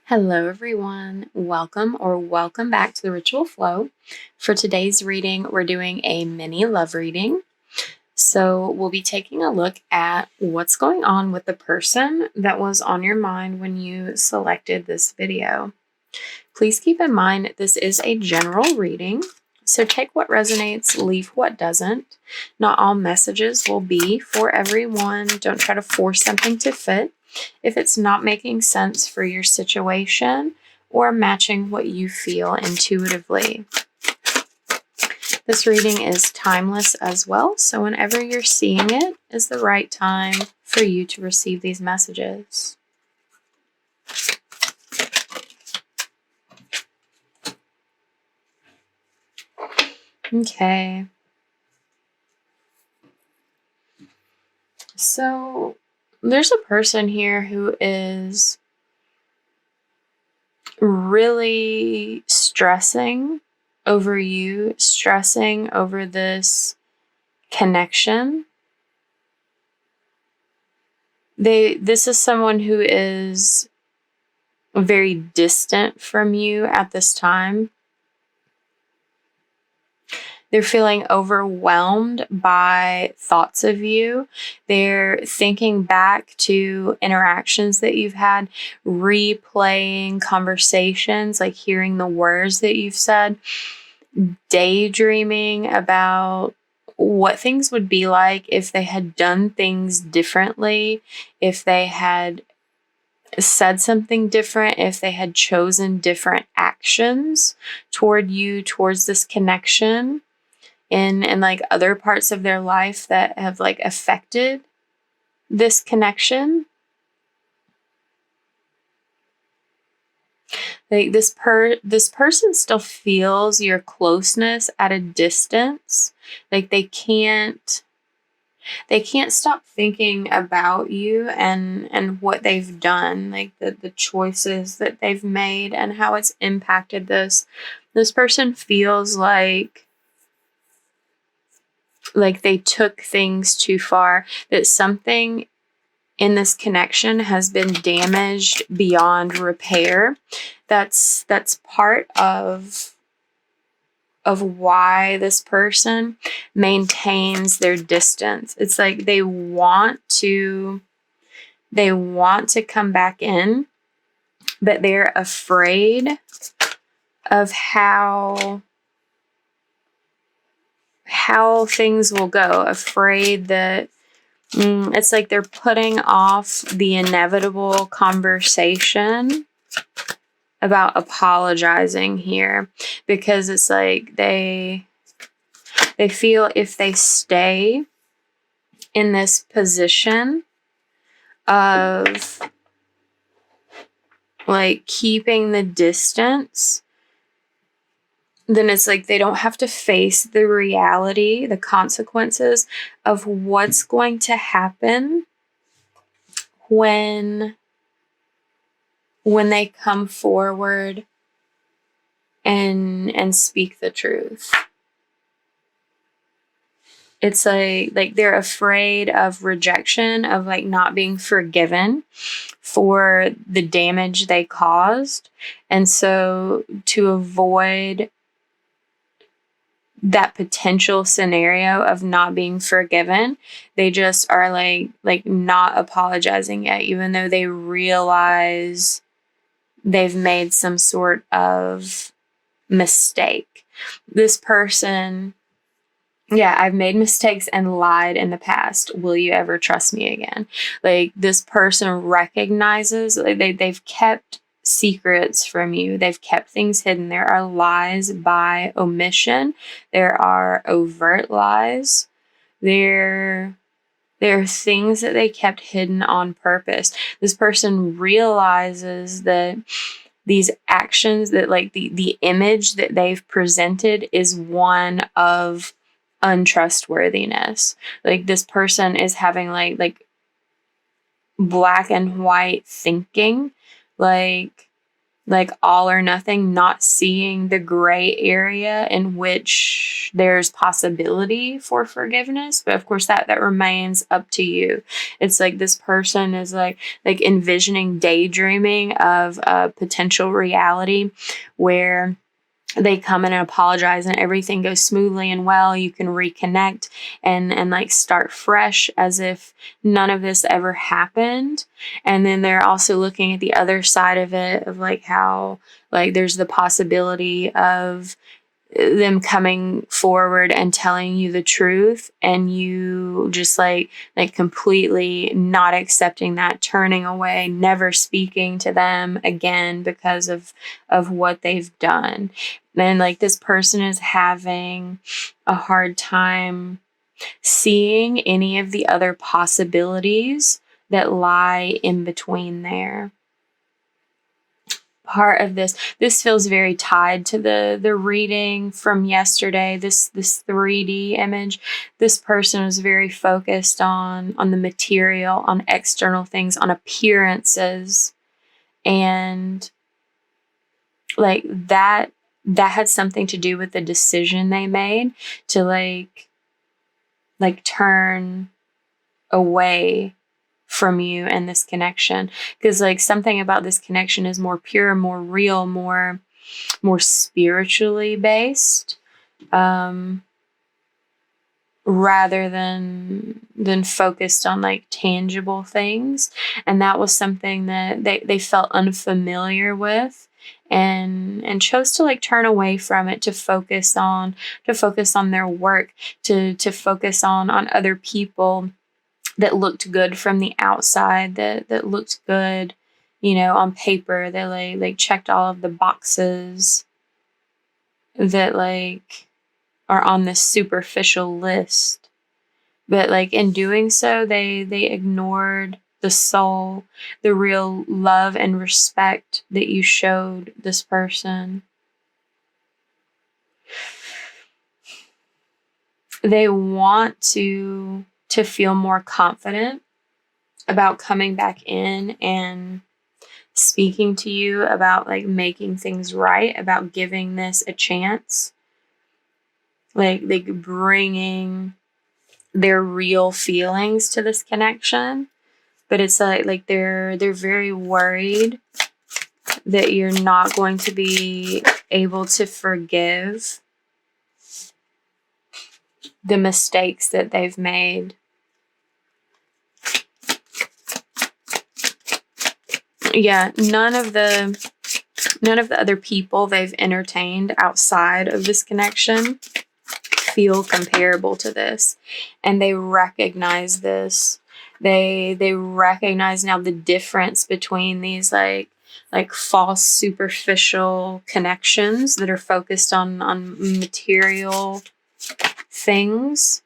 Hello everyone, welcome back to the Ritual Flow. For today's reading, we're doing a mini love reading. So we'll be taking a look at what's going on with the person that was on your mind when you selected this video. Please keep in mind this is a general reading, so take what resonates, leave what doesn't. Not all messages will be for everyone. Don't try to force something to fit if it's not making sense for your situation or matching what you feel intuitively. This reading is timeless as well, so whenever you're seeing it is the right time for you to receive these messages. Okay. So there's a person here who is really stressing over you, stressing over this connection. This is someone who is very distant from you at this time. They're feeling overwhelmed by thoughts of you. They're thinking back to interactions that you've had, replaying conversations, like hearing the words that you've said, daydreaming about what things would be like if they had done things differently, if they had said something different, if they had chosen different actions toward you, towards this connection. In like other parts of their life that have like affected this connection. Like this person still feels your closeness at a distance. Like they can't stop thinking about you and what they've done, like the choices that they've made and how it's impacted this. This person feels like they took things too far, that something in this connection has been damaged beyond repair. That's part of why this person maintains their distance. It's like they want to come back in, but they're afraid of how things will go, afraid that it's like they're putting off the inevitable conversation about apologizing here, because it's like they feel if they stay in this position of like keeping the distance, then it's like they don't have to face the reality, the consequences of what's going to happen when they come forward and speak the truth. It's like they're afraid of rejection, of like not being forgiven for the damage they caused. And so to avoid that potential scenario of not being forgiven, they just are like not apologizing yet, even though they realize they've made some sort of mistake. This person, yeah, I've made mistakes and lied in the past. Will you ever trust me again? Like this person recognizes they've kept secrets from you. They've kept things hidden. There are lies by omission. There are overt lies. There are things that they kept hidden on purpose. This person realizes that these actions, that like the image that they've presented is one of untrustworthiness. Like this person is having like black and white thinking. Like like all or nothing, not seeing the gray area in which there's possibility for forgiveness. But of course that remains up to you. It's like this person is like envisioning, daydreaming of a potential reality where they come in and apologize and everything goes smoothly and well. You can reconnect and like start fresh as if none of this ever happened. And then they're also looking at the other side of it, of like how like there's the possibility of them coming forward and telling you the truth, and you just like completely not accepting that, turning away, never speaking to them again because of what they've done. And like this person is having a hard time seeing any of the other possibilities that lie in between there. Part of this feels very tied to the reading from yesterday, this 3D image. This person was very focused on the material, on external things, on appearances, and like that had something to do with the decision they made to like turn away from you and this connection, because like something about this connection is more pure, more real, more spiritually based, rather than focused on like tangible things. And that was something that they felt unfamiliar with, and chose to like turn away from it, to focus on their work, to focus on other people that looked good from the outside, that looked good, on paper. They like checked all of the boxes that like are on this superficial list. But like in doing so, they ignored the soul, the real love and respect that you showed this person. They want to feel more confident about coming back in and speaking to you about like making things right, about giving this a chance, like bringing their real feelings to this connection. But it's like they're very worried that you're not going to be able to forgive the mistakes that they've made. Yeah, none of the other people they've entertained outside of this connection feel comparable to this, and they recognize this. They recognize now the difference between these like false superficial connections that are focused on material things,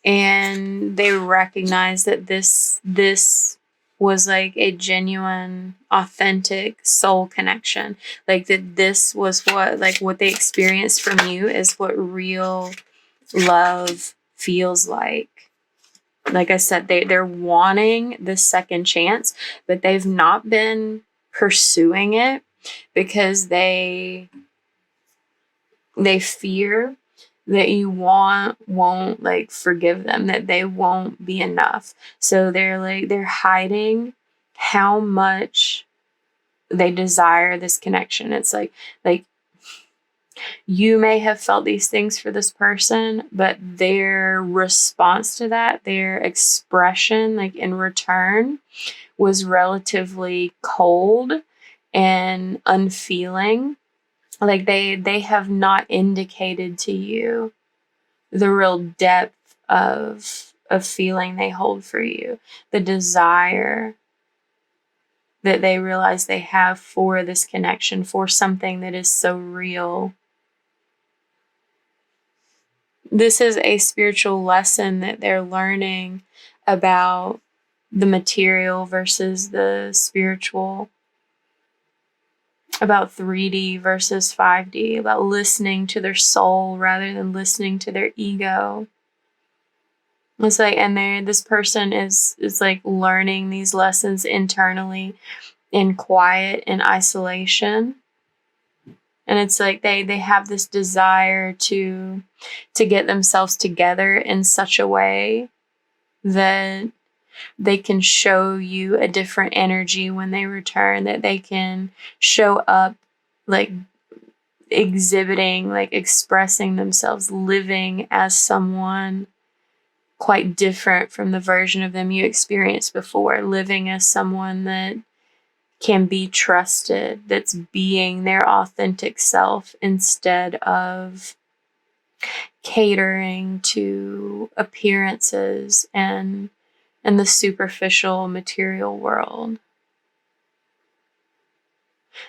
and they recognize that this was like a genuine, authentic soul connection. Like that this was what they experienced from you is what real love feels like. Like I said, they're wanting this second chance, but they've not been pursuing it because they fear that you won't like forgive them, that they won't be enough. So they're hiding how much they desire this connection. It's like you may have felt these things for this person, but their response to that, their expression like in return, was relatively cold and unfeeling. Like they have not indicated to you the real depth of feeling they hold for you, the desire that they realize they have for this connection, for something that is so real. This is a spiritual lesson that they're learning about the material versus the spiritual, about 3D versus 5D, about listening to their soul rather than listening to their ego. It's like, and this person is like learning these lessons internally, in quiet and isolation. And it's like they have this desire to get themselves together in such a way that they can show you a different energy when they return, that they can show up like exhibiting, like expressing themselves, living as someone quite different from the version of them you experienced before, living as someone that can be trusted, that's being their authentic self instead of catering to appearances and the superficial material world.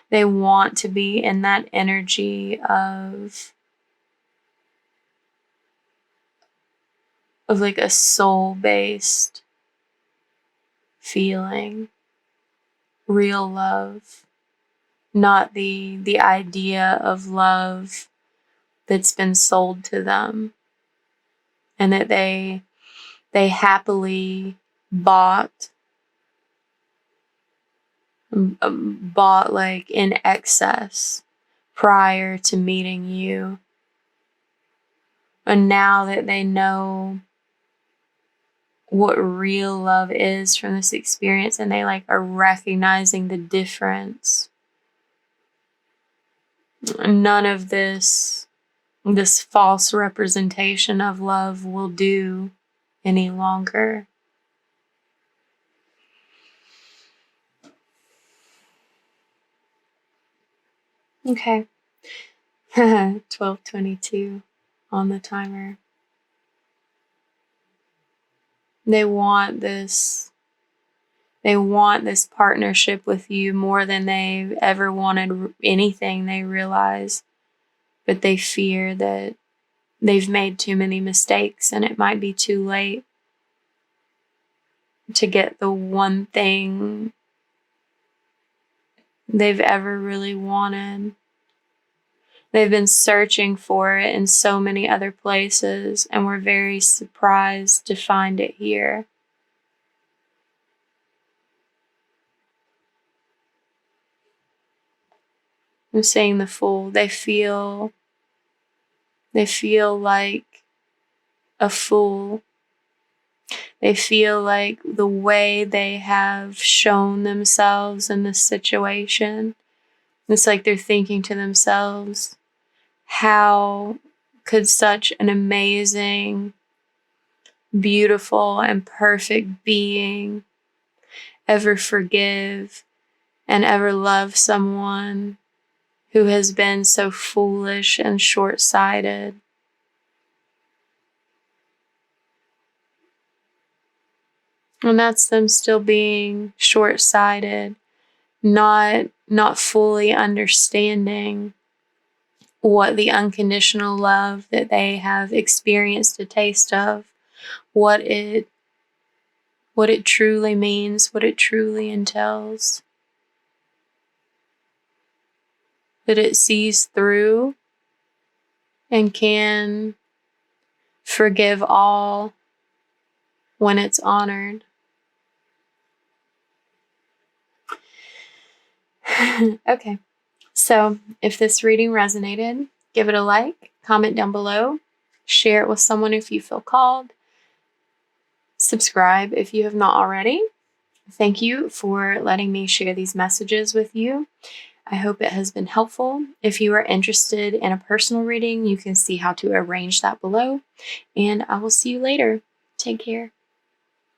They want to be in that energy of like a soul-based feeling, real love, not the idea of love that's been sold to them, and that they happily bought like in excess prior to meeting you. And now that they know what real love is from this experience, and they like are recognizing the difference, none of this false representation of love will do any longer. Okay. 12:22 on the timer. They want this partnership with you more than they've ever wanted anything, they realize. But they fear that they've made too many mistakes and it might be too late to get the one thing they've ever really wanted. They've been searching for it in so many other places and were very surprised to find it here. I'm saying the Fool. They feel like a fool. They feel like the way they have shown themselves in this situation, it's like they're thinking to themselves, how could such an amazing, beautiful, and perfect being ever forgive and ever love someone who has been so foolish and short-sighted? And that's them still being short-sighted, not fully understanding what the unconditional love that they have experienced a taste of, what it truly means, what it truly entails. That it sees through and can forgive all when it's honored. Okay, so if this reading resonated, give it a like, comment down below, share it with someone if you feel called, subscribe if you have not already. Thank you for letting me share these messages with you. I hope it has been helpful. If you are interested in a personal reading, you can see how to arrange that below, and I will see you later. Take care.